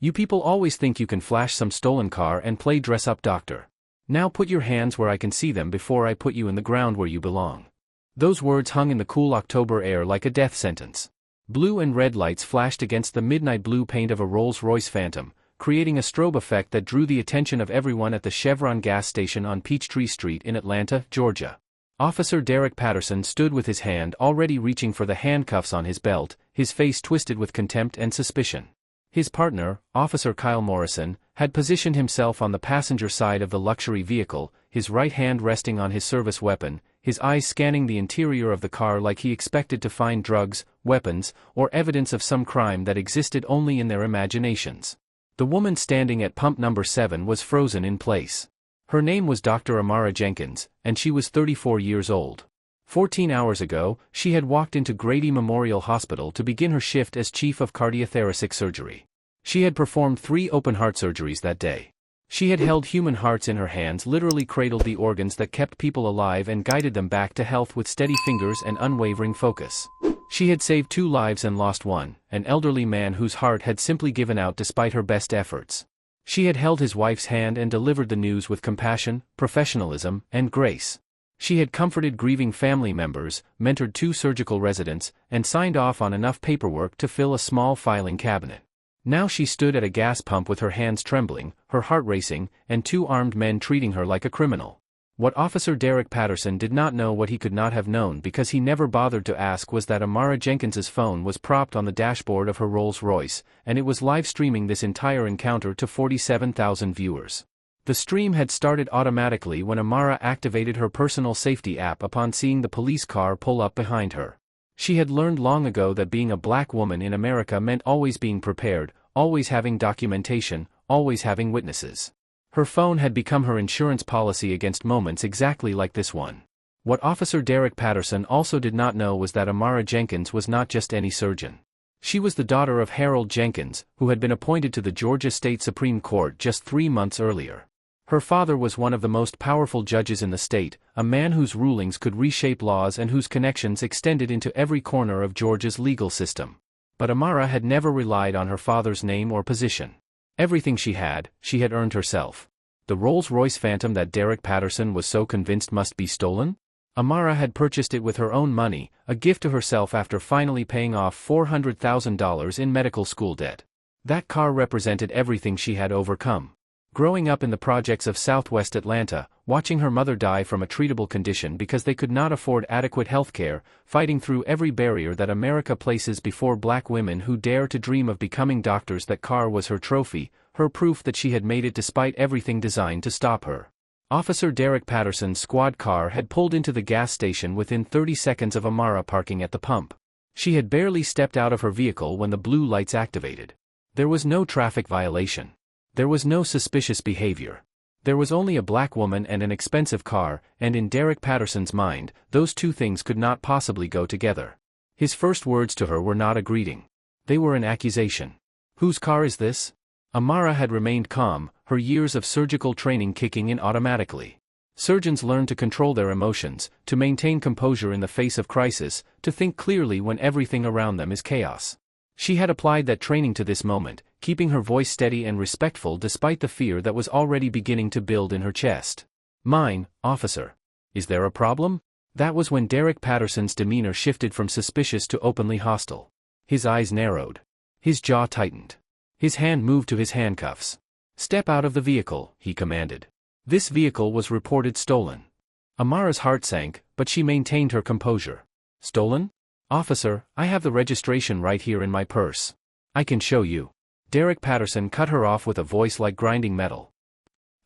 You people always think you can flash some stolen car and play dress-up doctor. Now put your hands where I can see them before I put you in the ground where you belong. Those words hung in the cool October air like a death sentence. Blue and red lights flashed against the midnight blue paint of a Rolls-Royce Phantom, creating a strobe effect that drew the attention of everyone at the Chevron gas station on Peachtree Street in Atlanta, Georgia. Officer Derek Patterson stood with his hand already reaching for the handcuffs on his belt, his face twisted with contempt and suspicion. His partner, Officer Kyle Morrison, had positioned himself on the passenger side of the luxury vehicle, his right hand resting on his service weapon, his eyes scanning the interior of the car like he expected to find drugs, weapons, or evidence of some crime that existed only in their imaginations. The woman standing at pump number 7 was frozen in place. Her name was Dr. Amara Jenkins, and she was 34 years old. 14 hours ago, she had walked into Grady Memorial Hospital to begin her shift as chief of cardiothoracic surgery. She had performed 3 open-heart surgeries that day. She had held human hearts in her hands, literally cradled the organs that kept people alive and guided them back to health with steady fingers and unwavering focus. She had saved 2 lives and lost one, an elderly man whose heart had simply given out despite her best efforts. She had held his wife's hand and delivered the news with compassion, professionalism, and grace. She had comforted grieving family members, mentored 2 surgical residents, and signed off on enough paperwork to fill a small filing cabinet. Now she stood at a gas pump with her hands trembling, her heart racing, and 2 armed men treating her like a criminal. What Officer Derek Patterson did not know, what he could not have known because he never bothered to ask, was that Amara Jenkins's phone was propped on the dashboard of her Rolls-Royce, and it was live streaming this entire encounter to 47,000 viewers. The stream had started automatically when Amara activated her personal safety app upon seeing the police car pull up behind her. She had learned long ago that being a black woman in America meant always being prepared, always having documentation, always having witnesses. Her phone had become her insurance policy against moments exactly like this one. What Officer Derek Patterson also did not know was that Amara Jenkins was not just any surgeon. She was the daughter of Harold Jenkins, who had been appointed to the Georgia State Supreme Court just 3 months earlier. Her father was one of the most powerful judges in the state, a man whose rulings could reshape laws and whose connections extended into every corner of Georgia's legal system. But Amara had never relied on her father's name or position. Everything she had earned herself. The Rolls-Royce Phantom that Derek Patterson was so convinced must be stolen? Amara had purchased it with her own money, a gift to herself after finally paying off $400,000 in medical school debt. That car represented everything she had overcome. Growing up in the projects of Southwest Atlanta, watching her mother die from a treatable condition because they could not afford adequate health care, fighting through every barrier that America places before black women who dare to dream of becoming doctors, that car was her trophy, her proof that she had made it despite everything designed to stop her. Officer Derek Patterson's squad car had pulled into the gas station within 30 seconds of Amara parking at the pump. She had barely stepped out of her vehicle when the blue lights activated. There was no traffic violation. There was no suspicious behavior. There was only a black woman and an expensive car, and in Derek Patterson's mind, those 2 things could not possibly go together. His first words to her were not a greeting. They were an accusation. "Whose car is this?" Amara had remained calm, her years of surgical training kicking in automatically. Surgeons learn to control their emotions, to maintain composure in the face of crisis, to think clearly when everything around them is chaos. She had applied that training to this moment, keeping her voice steady and respectful despite the fear that was already beginning to build in her chest. "Mine, officer. Is there a problem?" That was when Derek Patterson's demeanor shifted from suspicious to openly hostile. His eyes narrowed. His jaw tightened. His hand moved to his handcuffs. "Step out of the vehicle," he commanded. This vehicle was reported stolen. Amara's heart sank, but she maintained her composure. "Stolen? Officer, I have the registration right here in my purse. I can show you." Derek Patterson cut her off with a voice like grinding metal.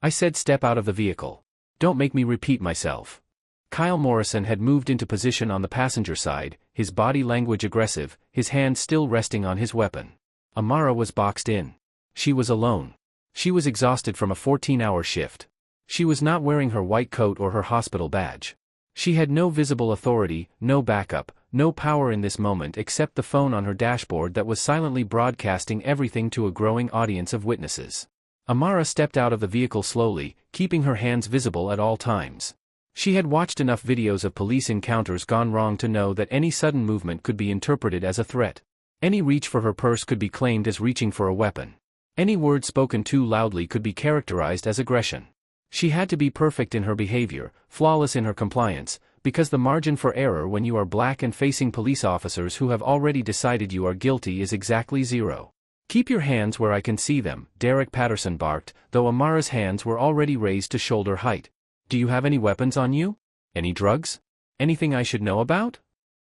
"I said step out of the vehicle. Don't make me repeat myself." Kyle Morrison had moved into position on the passenger side, his body language aggressive, his hand still resting on his weapon. Amara was boxed in. She was alone. She was exhausted from a 14-hour shift. She was not wearing her white coat or her hospital badge. She had no visible authority, no backup, no power in this moment except the phone on her dashboard that was silently broadcasting everything to a growing audience of witnesses. Amara stepped out of the vehicle slowly, keeping her hands visible at all times. She had watched enough videos of police encounters gone wrong to know that any sudden movement could be interpreted as a threat. Any reach for her purse could be claimed as reaching for a weapon. Any word spoken too loudly could be characterized as aggression. She had to be perfect in her behavior, flawless in her compliance, because the margin for error when you are black and facing police officers who have already decided you are guilty is exactly zero. "Keep your hands where I can see them," Derek Patterson barked, though Amara's hands were already raised to shoulder height. "Do you have any weapons on you? Any drugs? Anything I should know about?"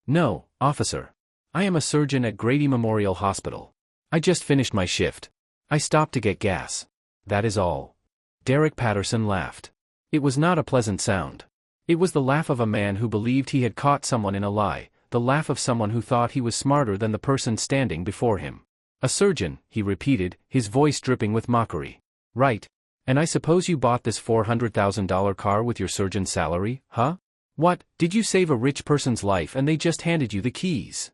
"No, officer. I am a surgeon at Grady Memorial Hospital. I just finished my shift. I stopped to get gas. That is all." Derek Patterson laughed. It was not a pleasant sound. It was the laugh of a man who believed he had caught someone in a lie, the laugh of someone who thought he was smarter than the person standing before him. "A surgeon," he repeated, his voice dripping with mockery. "Right. And I suppose you bought this $400,000 car with your surgeon's salary, huh? What, did you save a rich person's life and they just handed you the keys?"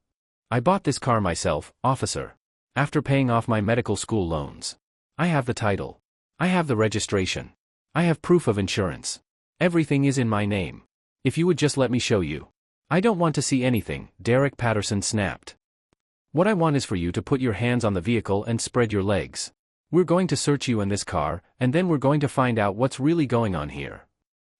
"I bought this car myself, officer. After paying off my medical school loans. I have the title. I have the registration. I have proof of insurance. Everything is in my name. If you would just let me show you." "I don't want to see anything," Derek Patterson snapped. "What I want is for you to put your hands on the vehicle and spread your legs. We're going to search you in this car, and then we're going to find out what's really going on here."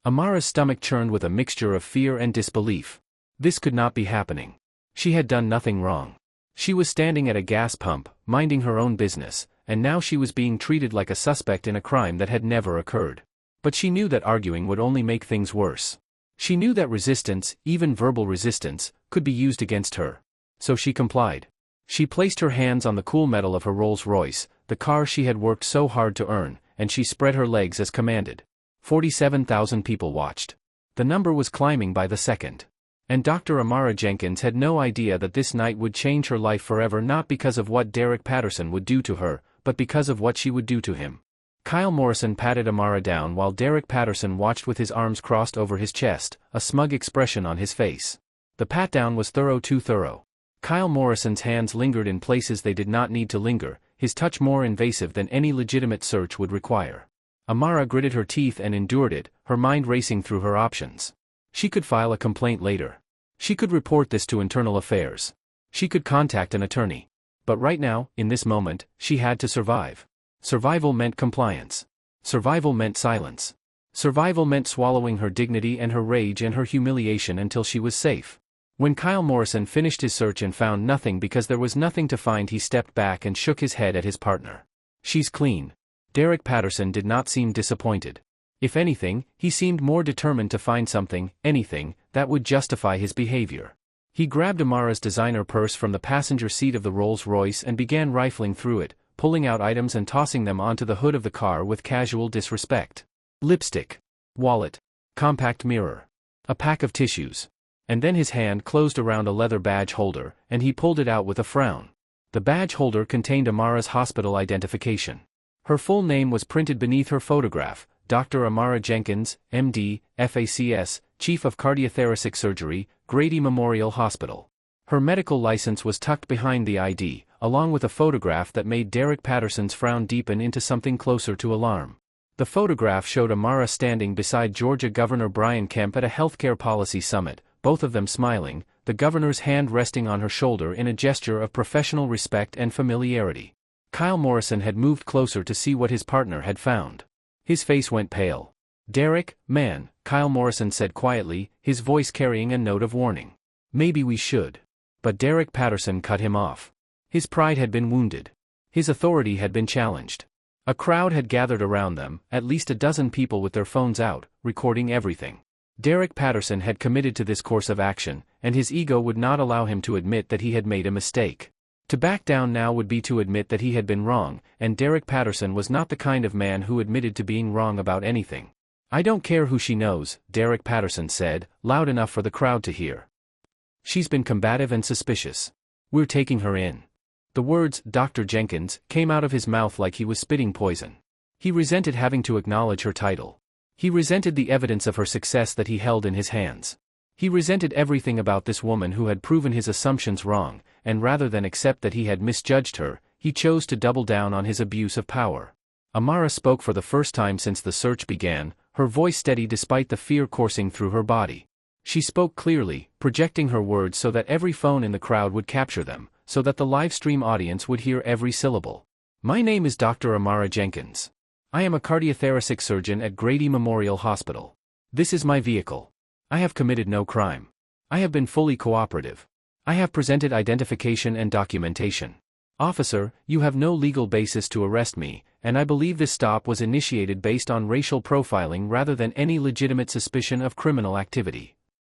Amara's stomach churned with a mixture of fear and disbelief. This could not be happening. She had done nothing wrong. She was standing at a gas pump, minding her own business, and now she was being treated like a suspect in a crime that had never occurred. But she knew that arguing would only make things worse. She knew that resistance, even verbal resistance, could be used against her. So she complied. She placed her hands on the cool metal of her Rolls-Royce, the car she had worked so hard to earn, and she spread her legs as commanded. 47,000 people watched. The number was climbing by the second. And Dr. Amara Jenkins had no idea that this night would change her life forever, not because of what Derek Patterson would do to her, but because of what she would do to him. Kyle Morrison patted Amara down while Derek Patterson watched with his arms crossed over his chest, a smug expression on his face. The pat-down was thorough, too thorough. Kyle Morrison's hands lingered in places they did not need to linger, his touch more invasive than any legitimate search would require. Amara gritted her teeth and endured it, her mind racing through her options. She could file a complaint later. She could report this to Internal Affairs. She could contact an attorney. But right now, in this moment, she had to survive. Survival meant compliance. Survival meant silence. Survival meant swallowing her dignity and her rage and her humiliation until she was safe. When Kyle Morrison finished his search and found nothing because there was nothing to find, he stepped back and shook his head at his partner. "She's clean." Derek Patterson did not seem disappointed. If anything, he seemed more determined to find something, anything, that would justify his behavior. He grabbed Amara's designer purse from the passenger seat of the Rolls-Royce and began rifling through it, pulling out items and tossing them onto the hood of the car with casual disrespect. Lipstick. Wallet. Compact mirror. A pack of tissues. And then his hand closed around a leather badge holder, and he pulled it out with a frown. The badge holder contained Amara's hospital identification. Her full name was printed beneath her photograph: Dr. Amara Jenkins, M.D., FACS, Chief of Cardiothoracic Surgery, Grady Memorial Hospital. Her medical license was tucked behind the ID, along with a photograph that made Derek Patterson's frown deepen into something closer to alarm. The photograph showed Amara standing beside Georgia Governor Brian Kemp at a healthcare policy summit, both of them smiling, the governor's hand resting on her shoulder in a gesture of professional respect and familiarity. Kyle Morrison had moved closer to see what his partner had found. His face went pale. "Derek, man," Kyle Morrison said quietly, his voice carrying a note of warning. "Maybe we should." But Derek Patterson cut him off. His pride had been wounded. His authority had been challenged. A crowd had gathered around them, at least a dozen people with their phones out, recording everything. Derek Patterson had committed to this course of action, and his ego would not allow him to admit that he had made a mistake. To back down now would be to admit that he had been wrong, and Derek Patterson was not the kind of man who admitted to being wrong about anything. "I don't care who she knows," Derek Patterson said, loud enough for the crowd to hear. "She's been combative and suspicious. We're taking her in." The words, "Dr. Jenkins," came out of his mouth like he was spitting poison. He resented having to acknowledge her title. He resented the evidence of her success that he held in his hands. He resented everything about this woman who had proven his assumptions wrong, and rather than accept that he had misjudged her, he chose to double down on his abuse of power. Amara spoke for the first time since the search began, her voice steady despite the fear coursing through her body. She spoke clearly, projecting her words so that every phone in the crowd would capture them, so that the live stream audience would hear every syllable. My name is Dr. Amara Jenkins. I am a cardiothoracic surgeon at Grady Memorial Hospital. This is my vehicle. I have committed no crime. I have been fully cooperative. I have presented identification and documentation. Officer, you have no legal basis to arrest me, and I believe this stop was initiated based on racial profiling rather than any legitimate suspicion of criminal activity.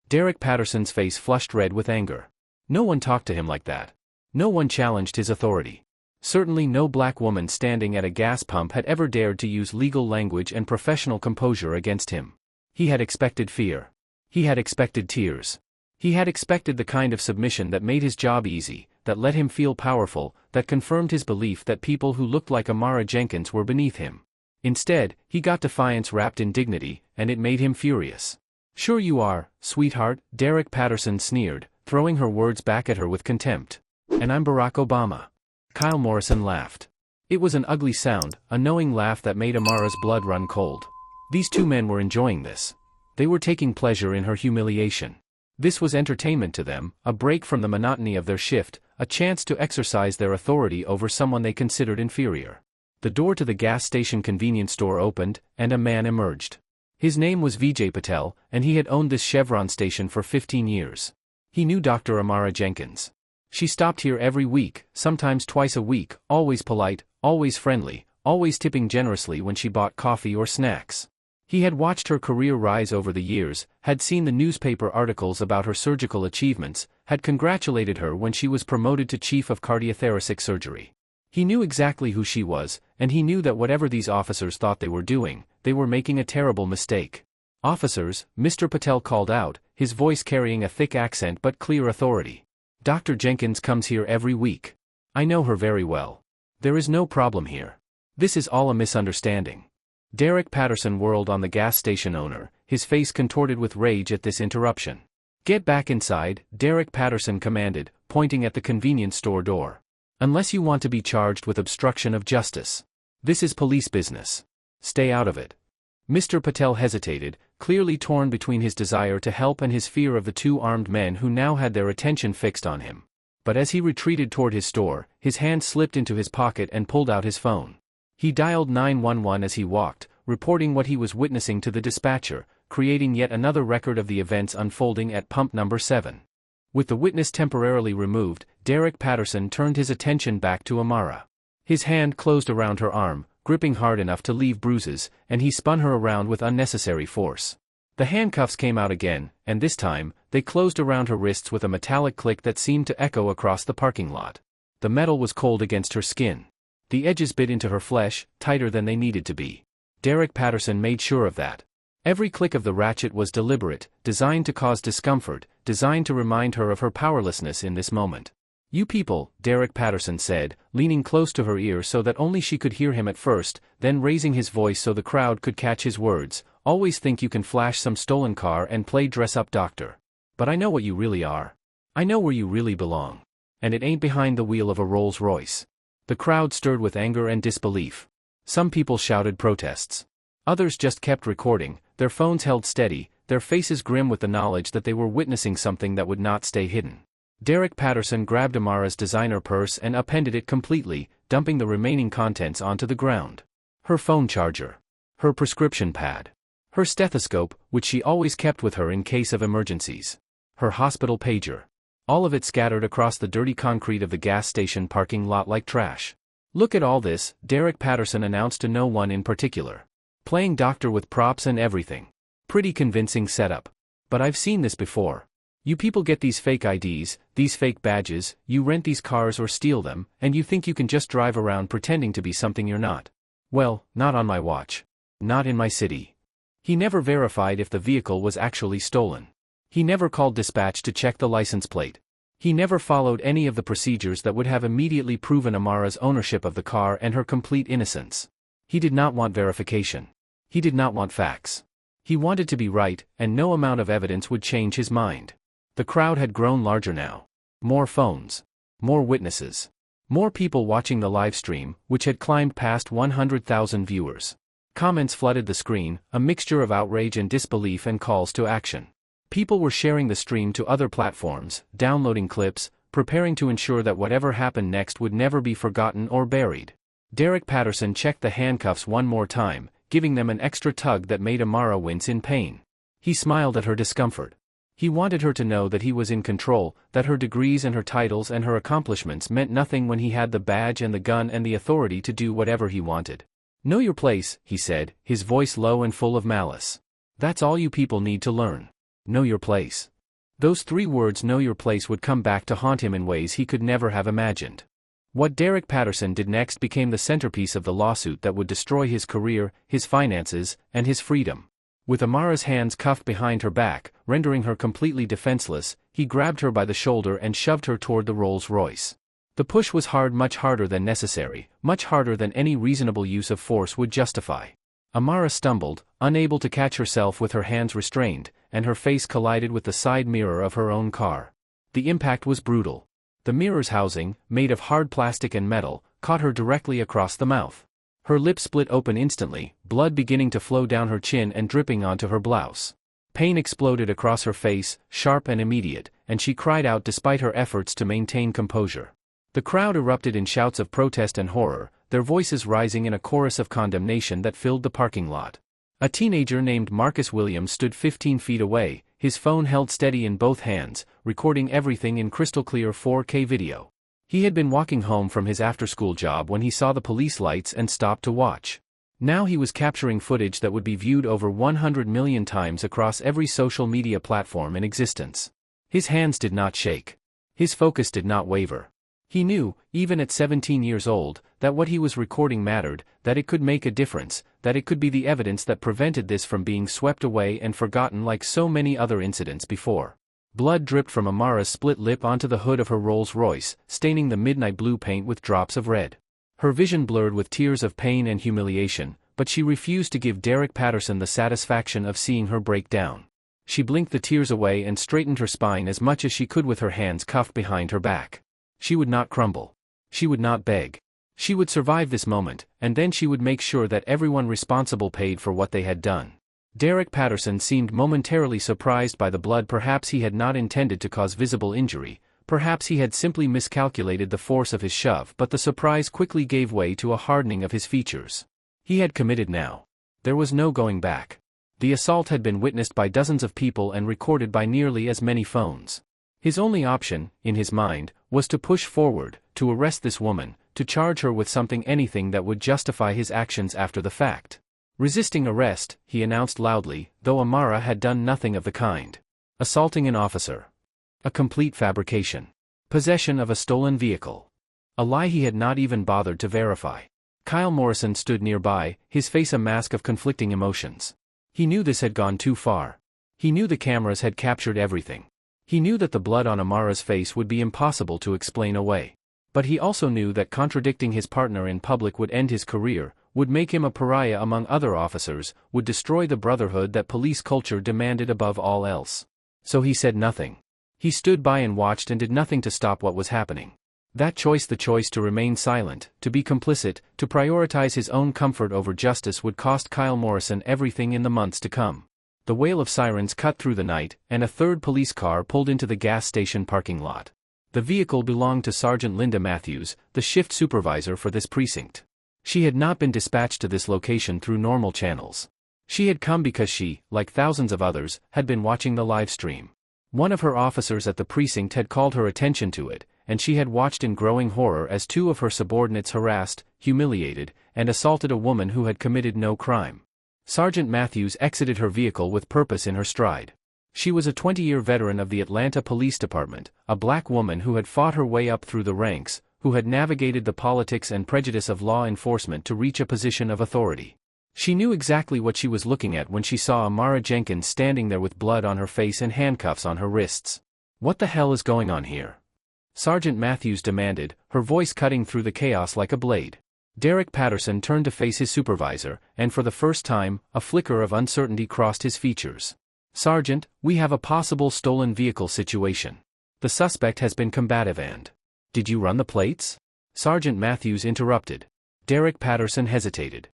Derek Patterson's face flushed red with anger. No one talked to him like that. No one challenged his authority. Certainly no black woman standing at a gas pump had ever dared to use legal language and professional composure against him. He had expected fear. He had expected tears. He had expected the kind of submission that made his job easy, that let him feel powerful, that confirmed his belief that people who looked like Amara Jenkins were beneath him. Instead, he got defiance wrapped in dignity, and it made him furious. Sure you are, sweetheart, Derek Patterson sneered, throwing her words back at her with contempt. And I'm Barack Obama. Kyle Morrison laughed. It was an ugly sound, a knowing laugh that made Amara's blood run cold. These two men were enjoying this. They were taking pleasure in her humiliation. This was entertainment to them, a break from the monotony of their shift, a chance to exercise their authority over someone they considered inferior. The door to the gas station convenience store opened, and a man emerged. His name was Vijay Patel, and he had owned this Chevron station for 15 years. He knew Dr. Amara Jenkins. She stopped here every week, sometimes twice a week, always polite, always friendly, always tipping generously when she bought coffee or snacks. He had watched her career rise over the years, had seen the newspaper articles about her surgical achievements, had congratulated her when she was promoted to chief of cardiothoracic surgery. He knew exactly who she was, and he knew that whatever these officers thought they were doing, they were making a terrible mistake. Officers, Mr. Patel called out, his voice carrying a thick accent but clear authority. Dr. Jenkins comes here every week. I know her very well. There is no problem here. This is all a misunderstanding. Derek Patterson whirled on the gas station owner, his face contorted with rage at this interruption. Get back inside, Derek Patterson commanded, pointing at the convenience store door. Unless you want to be charged with obstruction of justice. This is police business. Stay out of it. Mr. Patel hesitated, clearly torn between his desire to help and his fear of the two armed men who now had their attention fixed on him. But as he retreated toward his store, his hand slipped into his pocket and pulled out his phone. He dialed 911 as he walked, reporting what he was witnessing to the dispatcher, creating yet another record of the events unfolding at pump number 7. With the witness temporarily removed, Derek Patterson turned his attention back to Amara. His hand closed around her arm, gripping hard enough to leave bruises, and he spun her around with unnecessary force. The handcuffs came out again, and this time, they closed around her wrists with a metallic click that seemed to echo across the parking lot. The metal was cold against her skin. The edges bit into her flesh, tighter than they needed to be. Derek Patterson made sure of that. Every click of the ratchet was deliberate, designed to cause discomfort, designed to remind her of her powerlessness in this moment. You people, Derek Patterson said, leaning close to her ear so that only she could hear him at first, then raising his voice so the crowd could catch his words, always think you can flash some stolen car and play dress-up doctor. But I know what you really are. I know where you really belong. And it ain't behind the wheel of a Rolls Royce. The crowd stirred with anger and disbelief. Some people shouted protests. Others just kept recording, their phones held steady, their faces grim with the knowledge that they were witnessing something that would not stay hidden. Derek Patterson grabbed Amara's designer purse and upended it completely, dumping the remaining contents onto the ground. Her phone charger. Her prescription pad. Her stethoscope, which she always kept with her in case of emergencies. Her hospital pager. All of it scattered across the dirty concrete of the gas station parking lot like trash. Look at all this, Derek Patterson announced to no one in particular. Playing doctor with props and everything. Pretty convincing setup. But I've seen this before. You people get these fake IDs, these fake badges, you rent these cars or steal them, and you think you can just drive around pretending to be something you're not. Well, not on my watch. Not in my city. He never verified if the vehicle was actually stolen. He never called dispatch to check the license plate. He never followed any of the procedures that would have immediately proven Amara's ownership of the car and her complete innocence. He did not want verification. He did not want facts. He wanted to be right, and no amount of evidence would change his mind. The crowd had grown larger now. More phones. More witnesses. More people watching the live stream, which had climbed past 100,000 viewers. Comments flooded the screen, a mixture of outrage and disbelief and calls to action. People were sharing the stream to other platforms, downloading clips, preparing to ensure that whatever happened next would never be forgotten or buried. Derek Patterson checked the handcuffs one more time, giving them an extra tug that made Amara wince in pain. He smiled at her discomfort. He wanted her to know that he was in control, that her degrees and her titles and her accomplishments meant nothing when he had the badge and the gun and the authority to do whatever he wanted. "Know your place," he said, his voice low and full of malice. "That's all you people need to learn. Know your place." Those 3 words, know your place, would come back to haunt him in ways he could never have imagined. What Derek Patterson did next became the centerpiece of the lawsuit that would destroy his career, his finances, and his freedom. With Amara's hands cuffed behind her back, rendering her completely defenseless, he grabbed her by the shoulder and shoved her toward the Rolls-Royce. The push was hard, much harder than necessary, much harder than any reasonable use of force would justify. Amara stumbled, unable to catch herself with her hands restrained, and her face collided with the side mirror of her own car. The impact was brutal. The mirror's housing, made of hard plastic and metal, caught her directly across the mouth. Her lips split open instantly, blood beginning to flow down her chin and dripping onto her blouse. Pain exploded across her face, sharp and immediate, and she cried out despite her efforts to maintain composure. The crowd erupted in shouts of protest and horror, their voices rising in a chorus of condemnation that filled the parking lot. A teenager named Marcus Williams stood 15 feet away, his phone held steady in both hands, recording everything in crystal-clear 4K video. He had been walking home from his after-school job when he saw the police lights and stopped to watch. Now he was capturing footage that would be viewed over 100 million times across every social media platform in existence. His hands did not shake. His focus did not waver. He knew, even at 17 years old, that what he was recording mattered, that it could make a difference, that it could be the evidence that prevented this from being swept away and forgotten like so many other incidents before. Blood dripped from Amara's split lip onto the hood of her Rolls-Royce, staining the midnight blue paint with drops of red. Her vision blurred with tears of pain and humiliation, but she refused to give Derek Patterson the satisfaction of seeing her break down. She blinked the tears away and straightened her spine as much as she could with her hands cuffed behind her back. She would not crumble. She would not beg. She would survive this moment, and then she would make sure that everyone responsible paid for what they had done. Derek Patterson seemed momentarily surprised by the blood. Perhaps he had not intended to cause visible injury, perhaps he had simply miscalculated the force of his shove, but the surprise quickly gave way to a hardening of his features. He had committed now. There was no going back. The assault had been witnessed by dozens of people and recorded by nearly as many phones. His only option, in his mind, was to push forward, to arrest this woman, to charge her with something, anything that would justify his actions after the fact. Resisting arrest, he announced loudly, though Amara had done nothing of the kind. Assaulting an officer. A complete fabrication. Possession of a stolen vehicle. A lie he had not even bothered to verify. Kyle Morrison stood nearby, his face a mask of conflicting emotions. He knew this had gone too far. He knew the cameras had captured everything. He knew that the blood on Amara's face would be impossible to explain away. But he also knew that contradicting his partner in public would end his career, would make him a pariah among other officers, would destroy the brotherhood that police culture demanded above all else. So he said nothing. He stood by and watched and did nothing to stop what was happening. That choice, the choice to remain silent, to be complicit, to prioritize his own comfort over justice, would cost Kyle Morrison everything in the months to come. The wail of sirens cut through the night, and a third police car pulled into the gas station parking lot. The vehicle belonged to Sergeant Linda Matthews, the shift supervisor for this precinct. She had not been dispatched to this location through normal channels. She had come because she, like thousands of others, had been watching the live stream. One of her officers at the precinct had called her attention to it, and she had watched in growing horror as 2 of her subordinates harassed, humiliated, and assaulted a woman who had committed no crime. Sergeant Matthews exited her vehicle with purpose in her stride. She was a 20-year veteran of the Atlanta Police Department, a black woman who had fought her way up through the ranks, who had navigated the politics and prejudice of law enforcement to reach a position of authority. She knew exactly what she was looking at when she saw Amara Jenkins standing there with blood on her face and handcuffs on her wrists. "What the hell is going on here?" Sergeant Matthews demanded, her voice cutting through the chaos like a blade. Derek Patterson turned to face his supervisor, and for the first time, a flicker of uncertainty crossed his features. "Sergeant, we have a possible stolen vehicle situation. The suspect has been combative and..." "Did you run the plates?" Sergeant Matthews interrupted. Derek Patterson hesitated.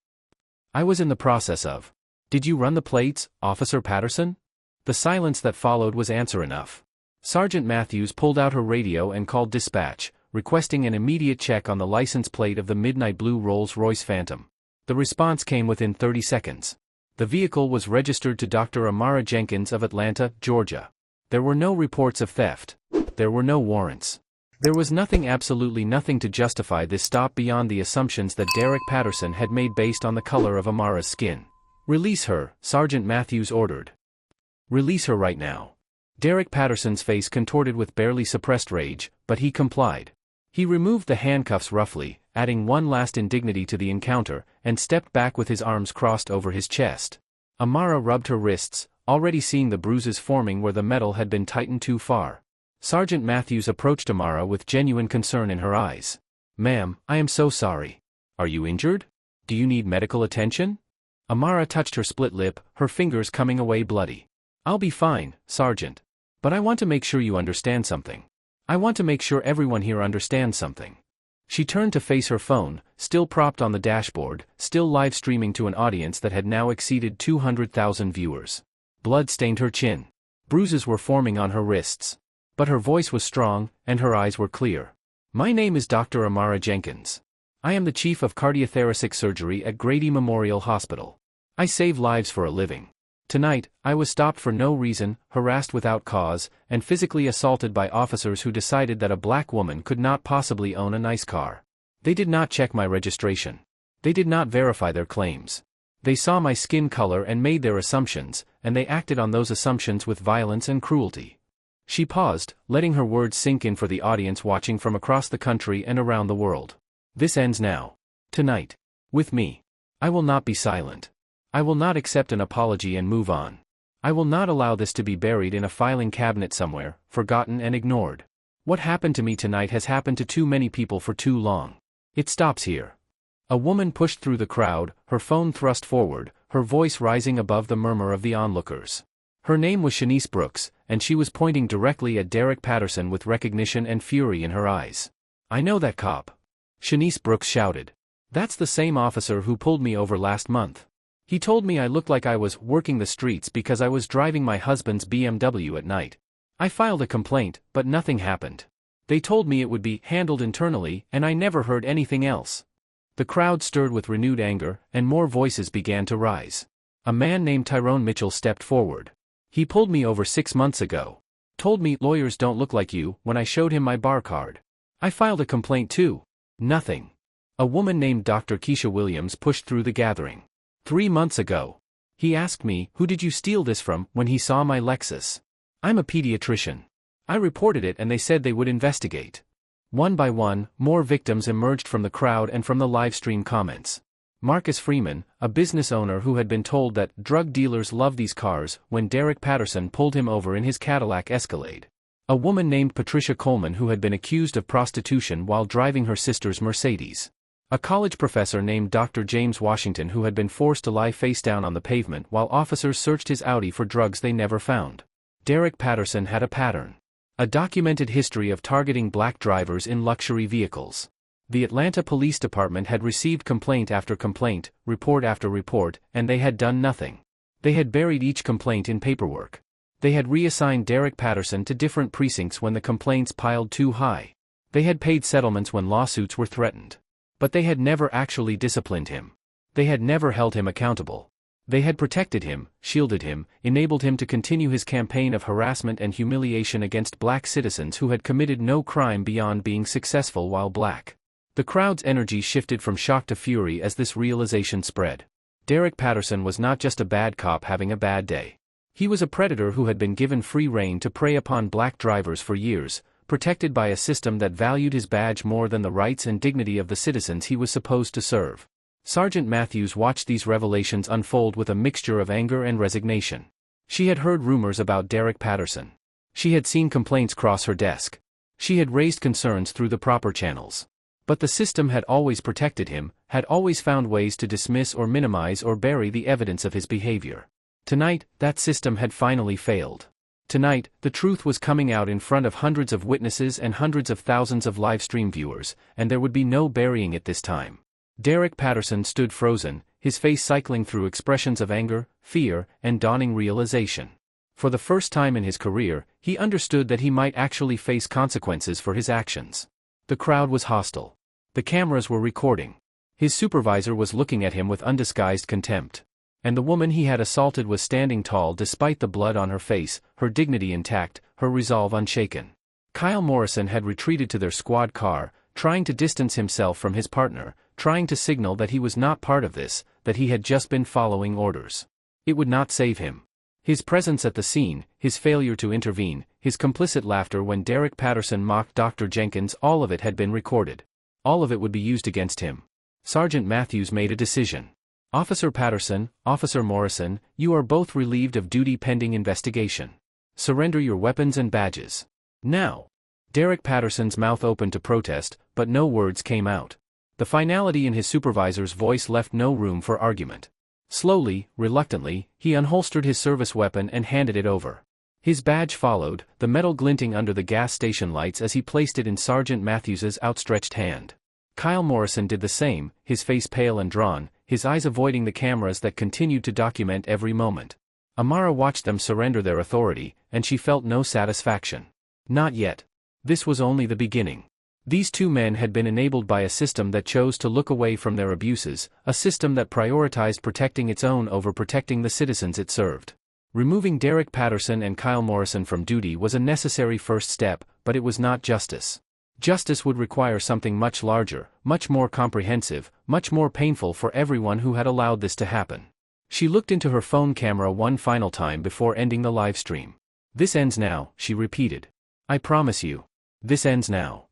"I was in the process of..." "Did you run the plates, Officer Patterson?" The silence that followed was answer enough. Sergeant Matthews pulled out her radio and called dispatch, requesting an immediate check on the license plate of the midnight blue Rolls-Royce Phantom. The response came within 30 seconds. The vehicle was registered to Dr. Amara Jenkins of Atlanta, Georgia. There were no reports of theft. There were no warrants. There was nothing, absolutely nothing, to justify this stop beyond the assumptions that Derek Patterson had made based on the color of Amara's skin. "Release her," Sergeant Matthews ordered. "Release her right now." Derek Patterson's face contorted with barely suppressed rage, but he complied. He removed the handcuffs roughly, adding one last indignity to the encounter, and stepped back with his arms crossed over his chest. Amara rubbed her wrists, already seeing the bruises forming where the metal had been tightened too far. Sergeant Matthews approached Amara with genuine concern in her eyes. "Ma'am, I am so sorry. Are you injured? Do you need medical attention?" Amara touched her split lip, her fingers coming away bloody. "I'll be fine, Sergeant. But I want to make sure you understand something. I want to make sure everyone here understands something." She turned to face her phone, still propped on the dashboard, still live streaming to an audience that had now exceeded 200,000 viewers. Blood stained her chin. Bruises were forming on her wrists. But her voice was strong, and her eyes were clear. "My name is Dr. Amara Jenkins. I am the Chief of Cardiothoracic Surgery at Grady Memorial Hospital. I save lives for a living. Tonight, I was stopped for no reason, harassed without cause, and physically assaulted by officers who decided that a black woman could not possibly own a nice car. They did not check my registration. They did not verify their claims. They saw my skin color and made their assumptions, and they acted on those assumptions with violence and cruelty." She paused, letting her words sink in for the audience watching from across the country and around the world. "This ends now. Tonight. With me. I will not be silent. I will not accept an apology and move on. I will not allow this to be buried in a filing cabinet somewhere, forgotten and ignored. What happened to me tonight has happened to too many people for too long. It stops here." A woman pushed through the crowd, her phone thrust forward, her voice rising above the murmur of the onlookers. Her name was Shanice Brooks, and she was pointing directly at Derek Patterson with recognition and fury in her eyes. "I know that cop," Shanice Brooks shouted. "That's the same officer who pulled me over last month. He told me I looked like I was working the streets because I was driving my husband's BMW at night. I filed a complaint, but nothing happened. They told me it would be handled internally, and I never heard anything else." The crowd stirred with renewed anger, and more voices began to rise. A man named Tyrone Mitchell stepped forward. "He pulled me over 6 months ago. Told me lawyers don't look like you when I showed him my bar card. I filed a complaint too. Nothing." A woman named Dr. Keisha Williams pushed through the gathering. 3 months ago. He asked me, "Who did you steal this from?" when he saw my Lexus. I'm a pediatrician. I reported it and they said they would investigate." One by one, more victims emerged from the crowd and from the livestream comments. Marcus Freeman, a business owner who had been told that drug dealers love these cars, when Derek Patterson pulled him over in his Cadillac Escalade. A woman named Patricia Coleman who had been accused of prostitution while driving her sister's Mercedes. A college professor named Dr. James Washington who had been forced to lie face down on the pavement while officers searched his Audi for drugs they never found. Derek Patterson had a pattern. A documented history of targeting black drivers in luxury vehicles. The Atlanta Police Department had received complaint after complaint, report after report, and they had done nothing. They had buried each complaint in paperwork. They had reassigned Derek Patterson to different precincts when the complaints piled too high. They had paid settlements when lawsuits were threatened. But they had never actually disciplined him. They had never held him accountable. They had protected him, shielded him, enabled him to continue his campaign of harassment and humiliation against black citizens who had committed no crime beyond being successful while black. The crowd's energy shifted from shock to fury as this realization spread. Derek Patterson was not just a bad cop having a bad day. He was a predator who had been given free rein to prey upon black drivers for years, protected by a system that valued his badge more than the rights and dignity of the citizens he was supposed to serve. Sergeant Matthews watched these revelations unfold with a mixture of anger and resignation. She had heard rumors about Derek Patterson. She had seen complaints cross her desk. She had raised concerns through the proper channels. But the system had always protected him, had always found ways to dismiss or minimize or bury the evidence of his behavior. Tonight, that system had finally failed. Tonight, the truth was coming out in front of hundreds of witnesses and hundreds of thousands of live stream viewers, and there would be no burying it this time. Derek Patterson stood frozen, his face cycling through expressions of anger, fear, and dawning realization. For the first time in his career, he understood that he might actually face consequences for his actions. The crowd was hostile. The cameras were recording. His supervisor was looking at him with undisguised contempt. And the woman he had assaulted was standing tall despite the blood on her face, her dignity intact, her resolve unshaken. Kyle Morrison had retreated to their squad car, trying to distance himself from his partner, trying to signal that he was not part of this, that he had just been following orders. It would not save him. His presence at the scene, his failure to intervene, his complicit laughter when Derek Patterson mocked Dr. Jenkins, all of it had been recorded. All of it would be used against him. Sergeant Matthews made a decision. Officer Patterson, Officer Morrison, you are both relieved of duty pending investigation. Surrender your weapons and badges. Now. Derek Patterson's mouth opened to protest, but no words came out. The finality in his supervisor's voice left no room for argument. Slowly, reluctantly, he unholstered his service weapon and handed it over. His badge followed, the metal glinting under the gas station lights as he placed it in Sergeant Matthews's outstretched hand. Kyle Morrison did the same, his face pale and drawn, his eyes avoiding the cameras that continued to document every moment. Amara watched them surrender their authority, and she felt no satisfaction. Not yet. This was only the beginning. These two men had been enabled by a system that chose to look away from their abuses, a system that prioritized protecting its own over protecting the citizens it served. Removing Derek Patterson and Kyle Morrison from duty was a necessary first step, but it was not justice. Justice would require something much larger, much more comprehensive, much more painful for everyone who had allowed this to happen. She looked into her phone camera one final time before ending the live stream. This ends now, she repeated. I promise you. This ends now.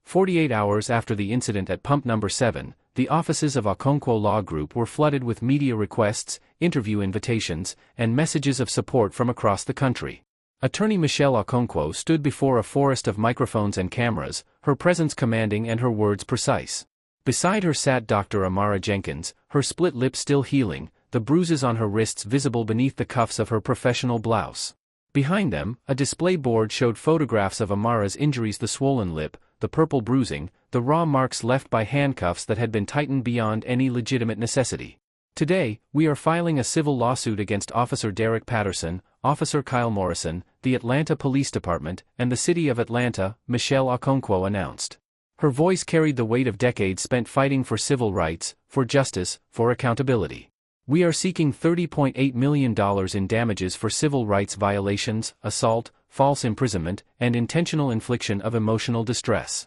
48 hours after the incident at pump number 7, the offices of Okonkwo Law Group were flooded with media requests, interview invitations, and messages of support from across the country. Attorney Michelle Okonkwo stood before a forest of microphones and cameras, her presence commanding and her words precise. Beside her sat Dr. Amara Jenkins, her split lip still healing, the bruises on her wrists visible beneath the cuffs of her professional blouse. Behind them, a display board showed photographs of Amara's injuries: the swollen lip, the purple bruising, the raw marks left by handcuffs that had been tightened beyond any legitimate necessity. Today, we are filing a civil lawsuit against Officer Derek Patterson, Officer Kyle Morrison, the Atlanta Police Department, and the City of Atlanta, Michelle Okonkwo announced. Her voice carried the weight of decades spent fighting for civil rights, for justice, for accountability. We are seeking $30.8 million in damages for civil rights violations, assault, false imprisonment, and intentional infliction of emotional distress.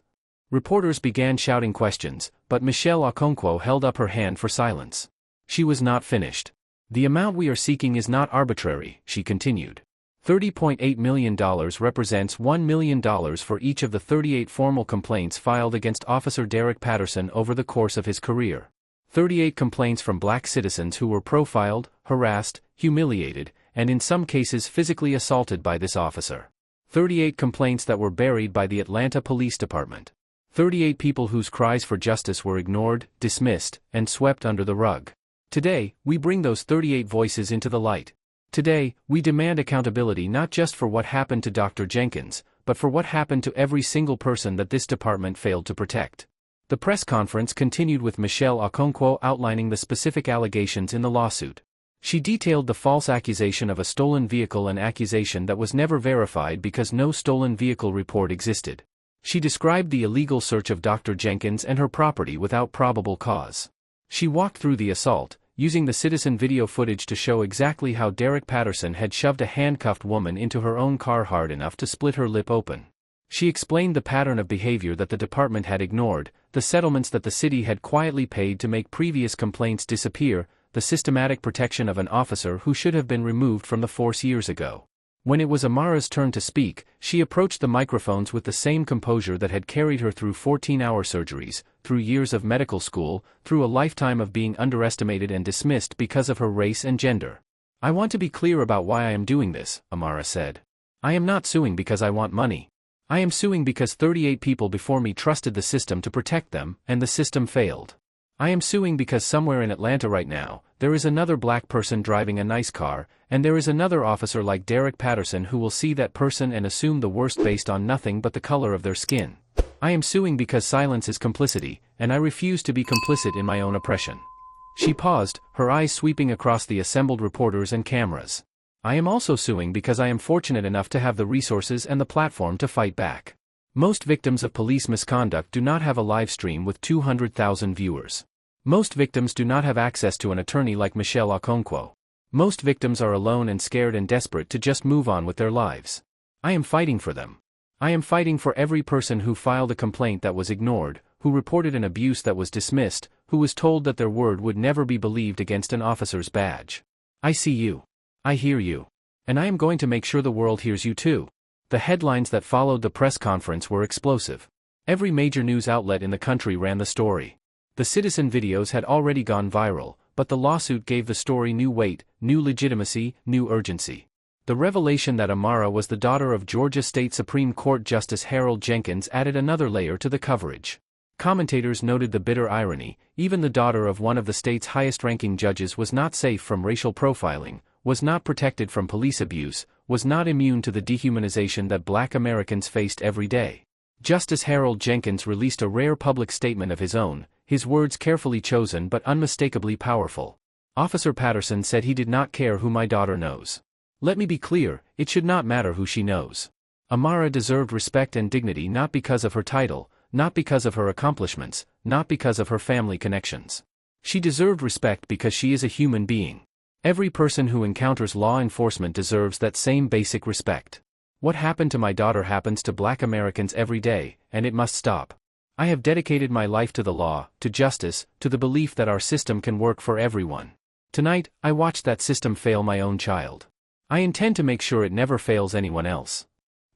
Reporters began shouting questions, but Michelle Okonkwo held up her hand for silence. She was not finished. The amount we are seeking is not arbitrary, she continued. $30.8 million represents $1 million for each of the 38 formal complaints filed against Officer Derek Patterson over the course of his career. 38 complaints from black citizens who were profiled, harassed, humiliated, and in some cases physically assaulted by this officer. 38 complaints that were buried by the Atlanta Police Department. 38 people whose cries for justice were ignored, dismissed, and swept under the rug. Today, we bring those 38 voices into the light. Today, we demand accountability not just for what happened to Dr. Jenkins, but for what happened to every single person that this department failed to protect. The press conference continued with Michelle Okonkwo outlining the specific allegations in the lawsuit. She detailed the false accusation of a stolen vehicle, an accusation that was never verified because no stolen vehicle report existed. She described the illegal search of Dr. Jenkins and her property without probable cause. She walked through the assault, using the citizen video footage to show exactly how Derek Patterson had shoved a handcuffed woman into her own car hard enough to split her lip open. She explained the pattern of behavior that the department had ignored, the settlements that the city had quietly paid to make previous complaints disappear, the systematic protection of an officer who should have been removed from the force years ago. When it was Amara's turn to speak, she approached the microphones with the same composure that had carried her through 14-hour surgeries, through years of medical school, through a lifetime of being underestimated and dismissed because of her race and gender. I want to be clear about why I am doing this, Amara said. I am not suing because I want money. I am suing because 38 people before me trusted the system to protect them, and the system failed. I am suing because somewhere in Atlanta right now, there is another black person driving a nice car, and there is another officer like Derek Patterson who will see that person and assume the worst based on nothing but the color of their skin. I am suing because silence is complicity, and I refuse to be complicit in my own oppression. She paused, her eyes sweeping across the assembled reporters and cameras. I am also suing because I am fortunate enough to have the resources and the platform to fight back. Most victims of police misconduct do not have a live stream with 200,000 viewers. Most victims do not have access to an attorney like Michelle Okonkwo. Most victims are alone and scared and desperate to just move on with their lives. I am fighting for them. I am fighting for every person who filed a complaint that was ignored, who reported an abuse that was dismissed, who was told that their word would never be believed against an officer's badge. I see you. I hear you. And I am going to make sure the world hears you too. The headlines that followed the press conference were explosive. Every major news outlet in the country ran the story. The citizen videos had already gone viral, but the lawsuit gave the story new weight, new legitimacy, new urgency. The revelation that Amara was the daughter of Georgia State Supreme Court Justice Harold Jenkins added another layer to the coverage. Commentators noted the bitter irony: even the daughter of one of the state's highest-ranking judges was not safe from racial profiling, was not protected from police abuse, was not immune to the dehumanization that Black Americans faced every day. Justice Harold Jenkins released a rare public statement of his own, his words carefully chosen but unmistakably powerful. Officer Patterson said he did not care who my daughter knows. Let me be clear, it should not matter who she knows. Amara deserved respect and dignity not because of her title, not because of her accomplishments, not because of her family connections. She deserved respect because she is a human being. Every person who encounters law enforcement deserves that same basic respect. What happened to my daughter happens to Black Americans every day, and it must stop. I have dedicated my life to the law, to justice, to the belief that our system can work for everyone. Tonight, I watched that system fail my own child. I intend to make sure it never fails anyone else.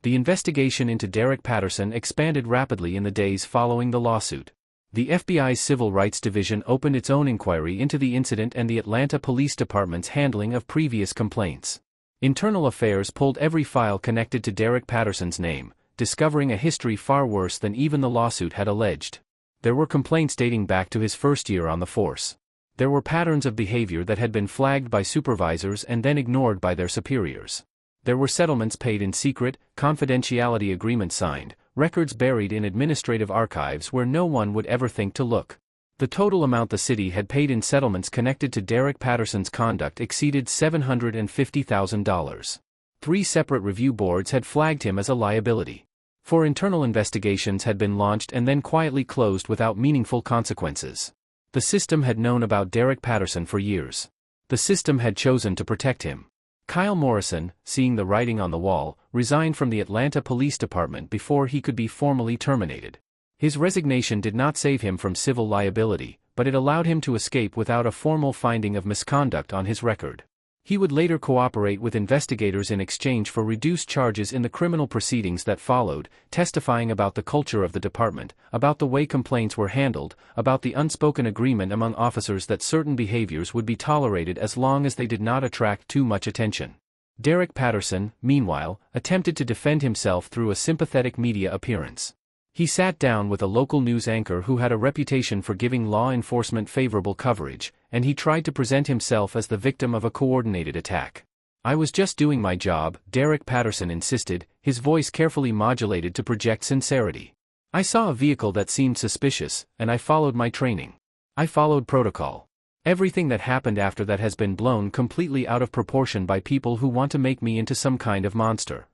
The investigation into Derek Patterson expanded rapidly in the days following the lawsuit. The FBI's Civil Rights Division opened its own inquiry into the incident and the Atlanta Police Department's handling of previous complaints. Internal Affairs pulled every file connected to Derek Patterson's name, discovering a history far worse than even the lawsuit had alleged. There were complaints dating back to his first year on the force. There were patterns of behavior that had been flagged by supervisors and then ignored by their superiors. There were settlements paid in secret, confidentiality agreements signed, records buried in administrative archives where no one would ever think to look. The total amount the city had paid in settlements connected to Derek Patterson's conduct exceeded $750,000. 3 separate review boards had flagged him as a liability. 4 internal investigations had been launched and then quietly closed without meaningful consequences. The system had known about Derek Patterson for years. The system had chosen to protect him. Kyle Morrison, seeing the writing on the wall, resigned from the Atlanta Police Department before he could be formally terminated. His resignation did not save him from civil liability, but it allowed him to escape without a formal finding of misconduct on his record. He would later cooperate with investigators in exchange for reduced charges in the criminal proceedings that followed, testifying about the culture of the department, about the way complaints were handled, about the unspoken agreement among officers that certain behaviors would be tolerated as long as they did not attract too much attention. Derek Patterson, meanwhile, attempted to defend himself through a sympathetic media appearance. He sat down with a local news anchor who had a reputation for giving law enforcement favorable coverage, and he tried to present himself as the victim of a coordinated attack. "I was just doing my job," Derek Patterson insisted, his voice carefully modulated to project sincerity. "I saw a vehicle that seemed suspicious, and I followed my training. I followed protocol. Everything that happened after that has been blown completely out of proportion by people who want to make me into some kind of monster."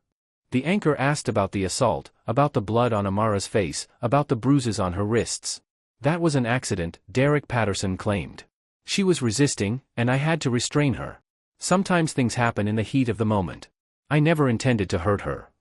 The anchor asked about the assault, about the blood on Amara's face, about the bruises on her wrists. "That was an accident," Derek Patterson claimed. "She was resisting, and I had to restrain her. Sometimes things happen in the heat of the moment. I never intended to hurt her."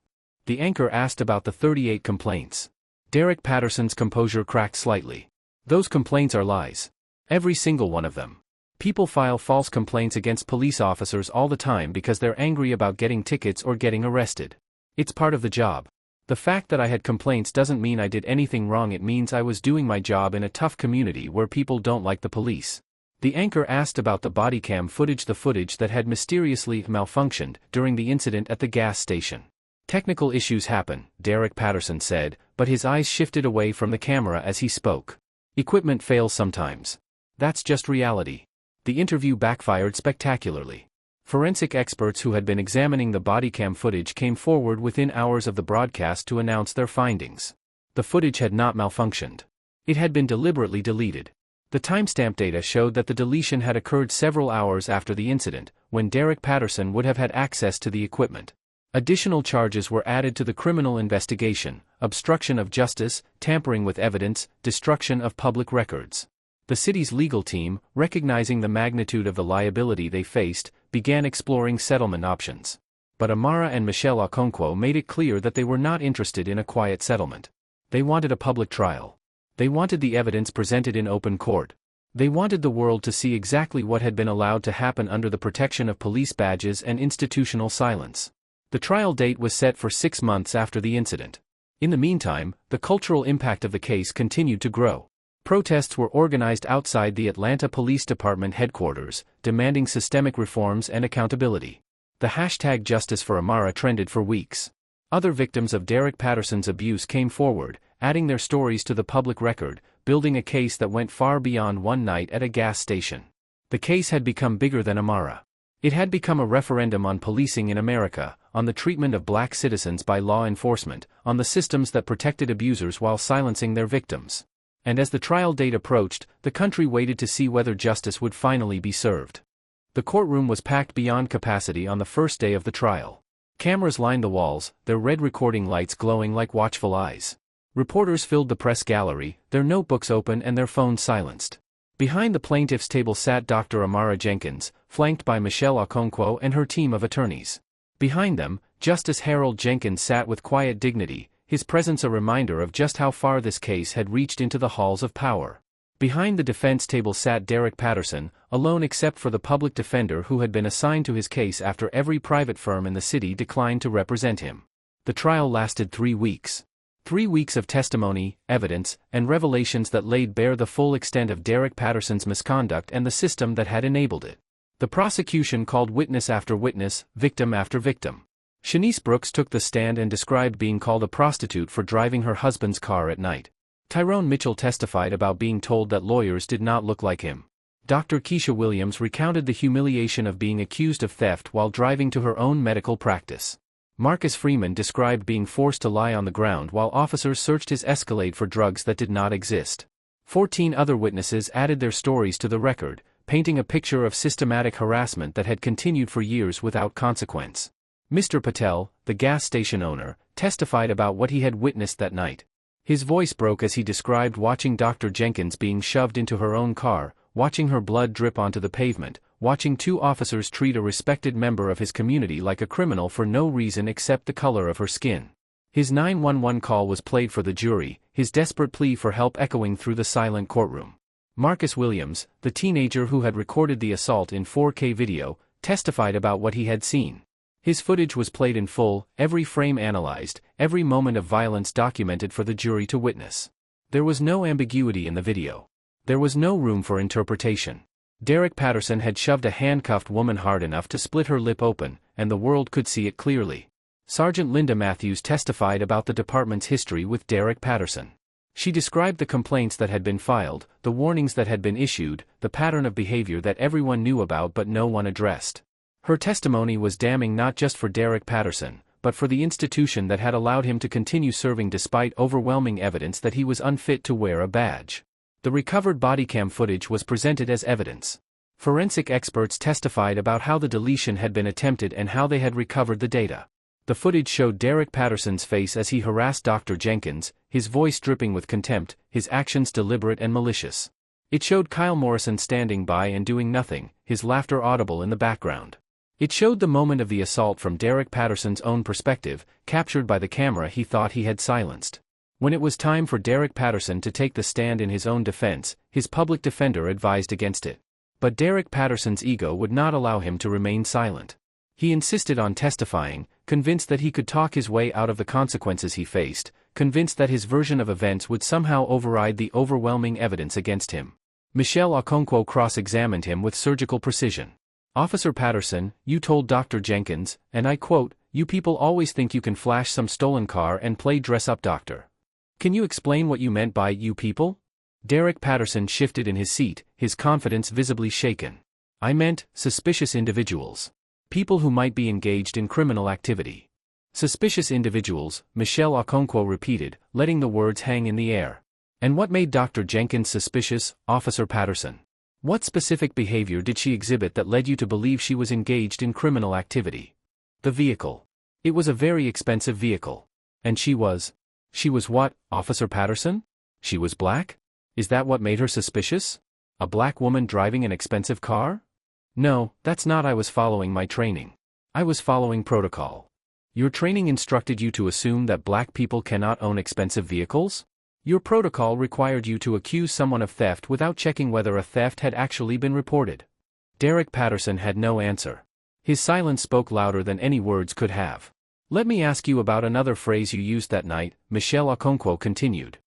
The anchor asked about the 38 complaints. Derek Patterson's composure cracked slightly. "Those complaints are lies. Every single one of them. People file false complaints against police officers all the time because they're angry about getting tickets or getting arrested. It's part of the job. The fact that I had complaints doesn't mean I did anything wrong, it means I was doing my job in a tough community where people don't like the police." The anchor asked about the body cam footage, the footage that had mysteriously malfunctioned during the incident at the gas station. "Technical issues happen," Derek Patterson said, but his eyes shifted away from the camera as he spoke. "Equipment fails sometimes. That's just reality." The interview backfired spectacularly. Forensic experts who had been examining the body cam footage came forward within hours of the broadcast to announce their findings. The footage had not malfunctioned. It had been deliberately deleted. The timestamp data showed that the deletion had occurred several hours after the incident, when Derek Patterson would have had access to the equipment. Additional charges were added to the criminal investigation: obstruction of justice, tampering with evidence, destruction of public records. The city's legal team, recognizing the magnitude of the liability they faced, began exploring settlement options. But Amara and Michelle Okonkwo made it clear that they were not interested in a quiet settlement. They wanted a public trial. They wanted the evidence presented in open court. They wanted the world to see exactly what had been allowed to happen under the protection of police badges and institutional silence. The trial date was set for 6 months after the incident. In the meantime, the cultural impact of the case continued to grow. Protests were organized outside the Atlanta Police Department headquarters, demanding systemic reforms and accountability. The hashtag Justice for Amara trended for weeks. Other victims of Derek Patterson's abuse came forward, adding their stories to the public record, building a case that went far beyond one night at a gas station. The case had become bigger than Amara. It had become a referendum on policing in America, on the treatment of black citizens by law enforcement, on the systems that protected abusers while silencing their victims. And as the trial date approached, the country waited to see whether justice would finally be served. The courtroom was packed beyond capacity on the first day of the trial. Cameras lined the walls, their red recording lights glowing like watchful eyes. Reporters filled the press gallery, their notebooks open and their phones silenced. Behind the plaintiff's table sat Dr. Amara Jenkins, flanked by Michelle Okonkwo and her team of attorneys. Behind them, Justice Harold Jenkins sat with quiet dignity, his presence a reminder of just how far this case had reached into the halls of power. Behind the defense table sat Derek Patterson, alone except for the public defender who had been assigned to his case after every private firm in the city declined to represent him. The trial lasted 3 weeks. 3 weeks of testimony, evidence, and revelations that laid bare the full extent of Derek Patterson's misconduct and the system that had enabled it. The prosecution called witness after witness, victim after victim. Shanice Brooks took the stand and described being called a prostitute for driving her husband's car at night. Tyrone Mitchell testified about being told that lawyers did not look like him. Dr. Keisha Williams recounted the humiliation of being accused of theft while driving to her own medical practice. Marcus Freeman described being forced to lie on the ground while officers searched his Escalade for drugs that did not exist. 14 other witnesses added their stories to the record, painting a picture of systematic harassment that had continued for years without consequence. Mr. Patel, the gas station owner, testified about what he had witnessed that night. His voice broke as he described watching Dr. Jenkins being shoved into her own car, watching her blood drip onto the pavement, watching 2 officers treat a respected member of his community like a criminal for no reason except the color of her skin. His 911 call was played for the jury, his desperate plea for help echoing through the silent courtroom. Marcus Williams, the teenager who had recorded the assault in 4K video, testified about what he had seen. His footage was played in full, every frame analyzed, every moment of violence documented for the jury to witness. There was no ambiguity in the video. There was no room for interpretation. Derek Patterson had shoved a handcuffed woman hard enough to split her lip open, and the world could see it clearly. Sergeant Linda Matthews testified about the department's history with Derek Patterson. She described the complaints that had been filed, the warnings that had been issued, the pattern of behavior that everyone knew about but no one addressed. Her testimony was damning not just for Derek Patterson, but for the institution that had allowed him to continue serving despite overwhelming evidence that he was unfit to wear a badge. The recovered bodycam footage was presented as evidence. Forensic experts testified about how the deletion had been attempted and how they had recovered the data. The footage showed Derek Patterson's face as he harassed Dr. Jenkins, his voice dripping with contempt, his actions deliberate and malicious. It showed Kyle Morrison standing by and doing nothing, his laughter audible in the background. It showed the moment of the assault from Derek Patterson's own perspective, captured by the camera he thought he had silenced. When it was time for Derek Patterson to take the stand in his own defense, his public defender advised against it. But Derek Patterson's ego would not allow him to remain silent. He insisted on testifying, convinced that he could talk his way out of the consequences he faced, convinced that his version of events would somehow override the overwhelming evidence against him. Michelle Okonkwo cross-examined him with surgical precision. "Officer Patterson, you told Dr. Jenkins, and I quote, 'You people always think you can flash some stolen car and play dress-up doctor.' Can you explain what you meant by 'you people'?" Derek Patterson shifted in his seat, his confidence visibly shaken. "I meant, suspicious individuals. People who might be engaged in criminal activity." "Suspicious individuals," Michelle Okonkwo repeated, letting the words hang in the air. "And what made Dr. Jenkins suspicious, Officer Patterson? What specific behavior did she exhibit that led you to believe she was engaged in criminal activity?" "The vehicle. It was a very expensive vehicle. And she was what, Officer Patterson? She was black? Is that what made her suspicious? A black woman driving an expensive car? No, that's not. I was following my training. I was following protocol. Your training instructed you to assume that black people cannot own expensive vehicles? Your protocol required you to accuse someone of theft without checking whether a theft had actually been reported. Derek Patterson had no answer. His silence spoke louder than any words could have. Let me ask you about another phrase you used that night, Michelle Okonkwo continued.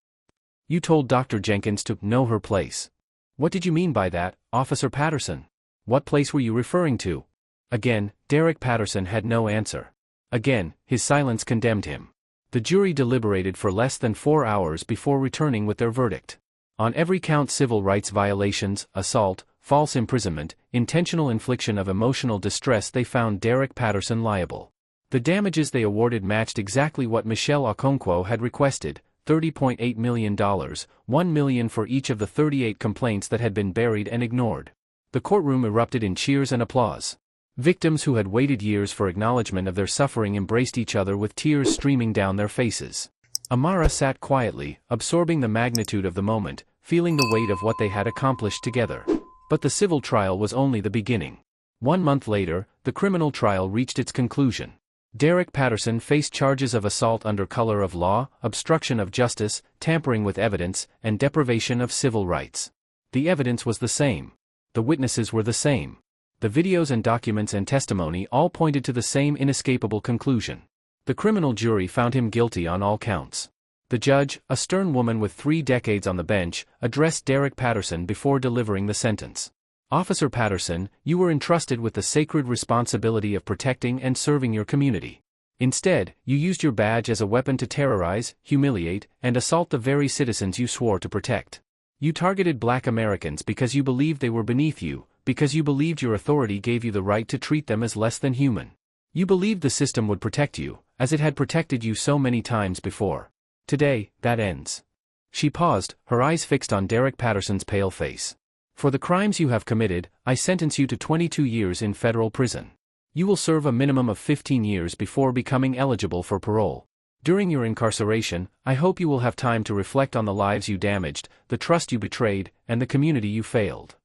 You told Dr. Jenkins to know her place. What did you mean by that, Officer Patterson? What place were you referring to? Again, Derek Patterson had no answer. Again, his silence condemned him. The jury deliberated for less than 4 hours before returning with their verdict. On every count, civil rights violations, assault, false imprisonment, intentional infliction of emotional distress, they found Derek Patterson liable. The damages they awarded matched exactly what Michelle Okonkwo had requested, $30.8 million, $1 million for each of the 38 complaints that had been buried and ignored. The courtroom erupted in cheers and applause. Victims who had waited years for acknowledgement of their suffering embraced each other with tears streaming down their faces. Amara sat quietly, absorbing the magnitude of the moment, feeling the weight of what they had accomplished together. But the civil trial was only the beginning. 1 month later, the criminal trial reached its conclusion. Derek Patterson faced charges of assault under color of law, obstruction of justice, tampering with evidence, and deprivation of civil rights. The evidence was the same. The witnesses were the same. The videos and documents and testimony all pointed to the same inescapable conclusion. The criminal jury found him guilty on all counts. The judge, a stern woman with 3 decades on the bench, addressed Derek Patterson before delivering the sentence. Officer Patterson, you were entrusted with the sacred responsibility of protecting and serving your community. Instead, you used your badge as a weapon to terrorize, humiliate, and assault the very citizens you swore to protect. You targeted black Americans because you believed they were beneath you, because you believed your authority gave you the right to treat them as less than human. You believed the system would protect you, as it had protected you so many times before. Today, that ends. She paused, her eyes fixed on Derek Patterson's pale face. For the crimes you have committed, I sentence you to 22 years in federal prison. You will serve a minimum of 15 years before becoming eligible for parole. During your incarceration, I hope you will have time to reflect on the lives you damaged, the trust you betrayed, and the community you failed.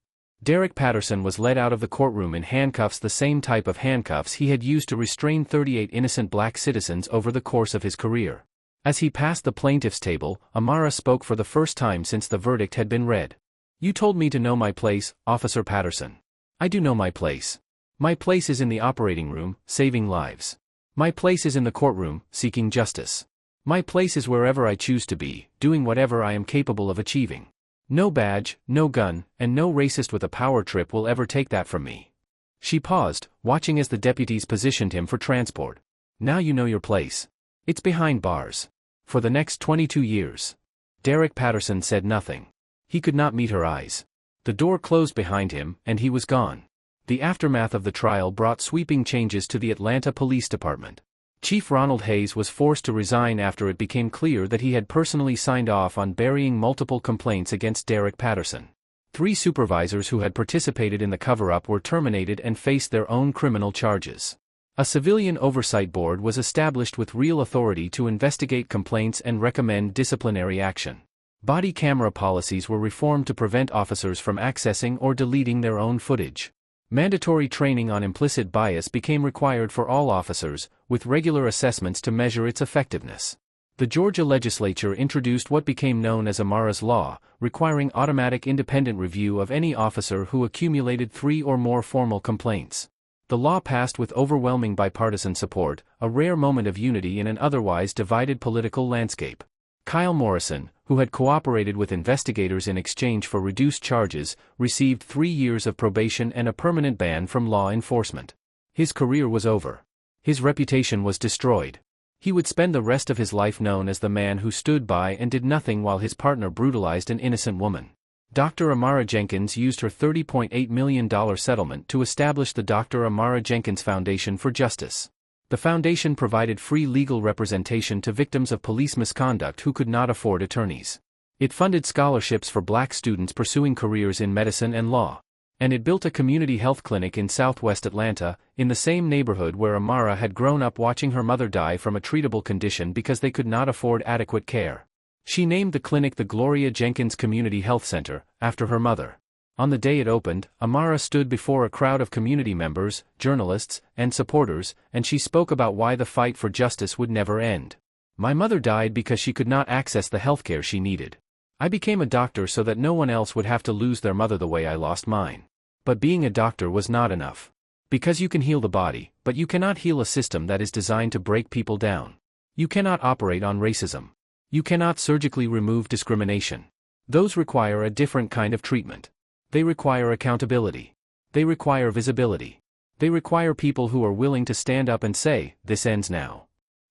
Derek Patterson was led out of the courtroom in handcuffs, the same type of handcuffs he had used to restrain 38 innocent black citizens over the course of his career. As he passed the plaintiff's table, Amara spoke for the first time since the verdict had been read. You told me to know my place, Officer Patterson. I do know my place. My place is in the operating room, saving lives. My place is in the courtroom, seeking justice. My place is wherever I choose to be, doing whatever I am capable of achieving. No badge, no gun, and no racist with a power trip will ever take that from me. She paused, watching as the deputies positioned him for transport. Now you know your place. It's behind bars. For the next 22 years. Derek Patterson said nothing. He could not meet her eyes. The door closed behind him, and he was gone. The aftermath of the trial brought sweeping changes to the Atlanta Police Department. Chief Ronald Hayes was forced to resign after it became clear that he had personally signed off on burying multiple complaints against Derek Patterson. 3 supervisors who had participated in the cover-up were terminated and faced their own criminal charges. A civilian oversight board was established with real authority to investigate complaints and recommend disciplinary action. Body camera policies were reformed to prevent officers from accessing or deleting their own footage. Mandatory training on implicit bias became required for all officers, with regular assessments to measure its effectiveness. The Georgia legislature introduced what became known as Amara's Law, requiring automatic independent review of any officer who accumulated 3 or more formal complaints. The law passed with overwhelming bipartisan support, a rare moment of unity in an otherwise divided political landscape. Kyle Morrison, who had cooperated with investigators in exchange for reduced charges, received 3 years of probation and a permanent ban from law enforcement. His career was over. His reputation was destroyed. He would spend the rest of his life known as the man who stood by and did nothing while his partner brutalized an innocent woman. Dr. Amara Jenkins used her $30.8 million settlement to establish the Dr. Amara Jenkins Foundation for Justice. The foundation provided free legal representation to victims of police misconduct who could not afford attorneys. It funded scholarships for black students pursuing careers in medicine and law. And it built a community health clinic in southwest Atlanta, in the same neighborhood where Amara had grown up watching her mother die from a treatable condition because they could not afford adequate care. She named the clinic the Gloria Jenkins Community Health Center, after her mother. On the day it opened, Amara stood before a crowd of community members, journalists, and supporters, and she spoke about why the fight for justice would never end. My mother died because she could not access the healthcare she needed. I became a doctor so that no one else would have to lose their mother the way I lost mine. But being a doctor was not enough. Because you can heal the body, but you cannot heal a system that is designed to break people down. You cannot operate on racism. You cannot surgically remove discrimination. Those require a different kind of treatment. They require accountability. They require visibility. They require people who are willing to stand up and say, "This ends now."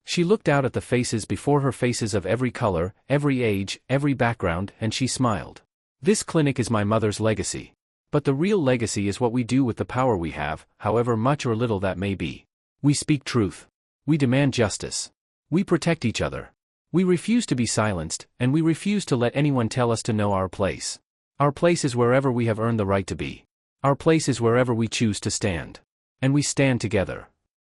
She looked out at the faces before her, faces of every color, every age, every background, and she smiled. This clinic is my mother's legacy. But the real legacy is what we do with the power we have, however much or little that may be. We speak truth. We demand justice. We protect each other. We refuse to be silenced, and we refuse to let anyone tell us to know our place. Our place is wherever we have earned the right to be. Our place is wherever we choose to stand. And we stand together.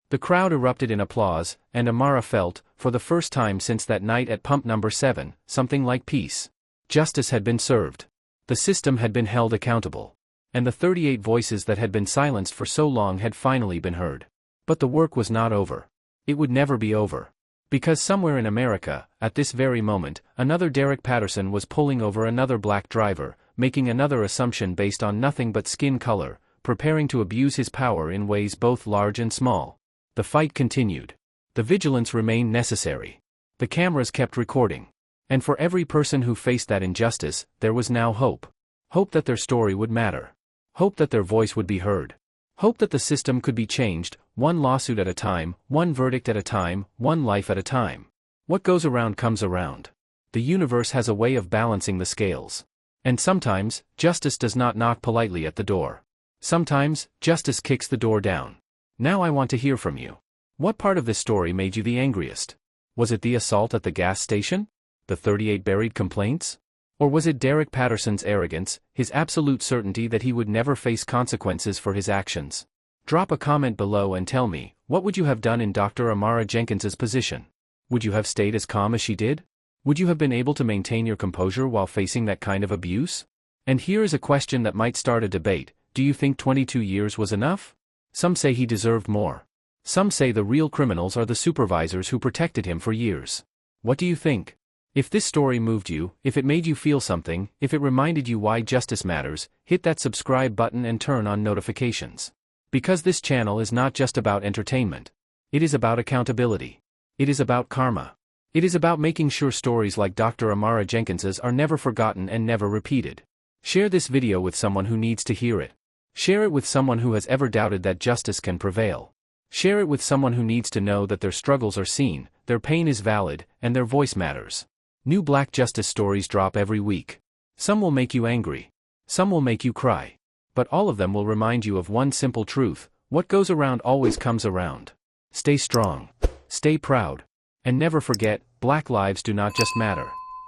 The crowd erupted in applause, and Amara felt, for the first time since that night at pump number 7, something like peace. Justice had been served. The system had been held accountable. And the 38 voices that had been silenced for so long had finally been heard. But the work was not over. It would never be over. Because somewhere in America, at this very moment, another Derek Patterson was pulling over another black driver, making another assumption based on nothing but skin color, preparing to abuse his power in ways both large and small. The fight continued. The vigilance remained necessary. The cameras kept recording. And for every person who faced that injustice, there was now hope. Hope that their story would matter. Hope that their voice would be heard. Hope that the system could be changed, one lawsuit at a time, one verdict at a time, one life at a time. What goes around comes around. The universe has a way of balancing the scales. And sometimes, justice does not knock politely at the door. Sometimes, justice kicks the door down. Now I want to hear from you. What part of this story made you the angriest? Was it the assault at the gas station? The 38 buried complaints? Or was it Derek Patterson's arrogance, his absolute certainty that he would never face consequences for his actions? Drop a comment below and tell me, what would you have done in Dr. Amara Jenkins's position? Would you have stayed as calm as she did? Would you have been able to maintain your composure while facing that kind of abuse? And here is a question that might start a debate. Do you think 22 years was enough? Some say he deserved more. Some say the real criminals are the supervisors who protected him for years. What do you think? If this story moved you, if it made you feel something, if it reminded you why justice matters, hit that subscribe button and turn on notifications. Because this channel is not just about entertainment. It is about accountability. It is about karma. It is about making sure stories like Dr. Amara Jenkins's are never forgotten and never repeated. Share this video with someone who needs to hear it. Share it with someone who has ever doubted that justice can prevail. Share it with someone who needs to know that their struggles are seen, their pain is valid, and their voice matters. New Black justice stories drop every week. Some will make you angry. Some will make you cry. But all of them will remind you of one simple truth: what goes around always comes around. Stay strong. Stay proud. And never forget, Black lives do not just matter.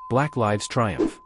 Black lives triumph.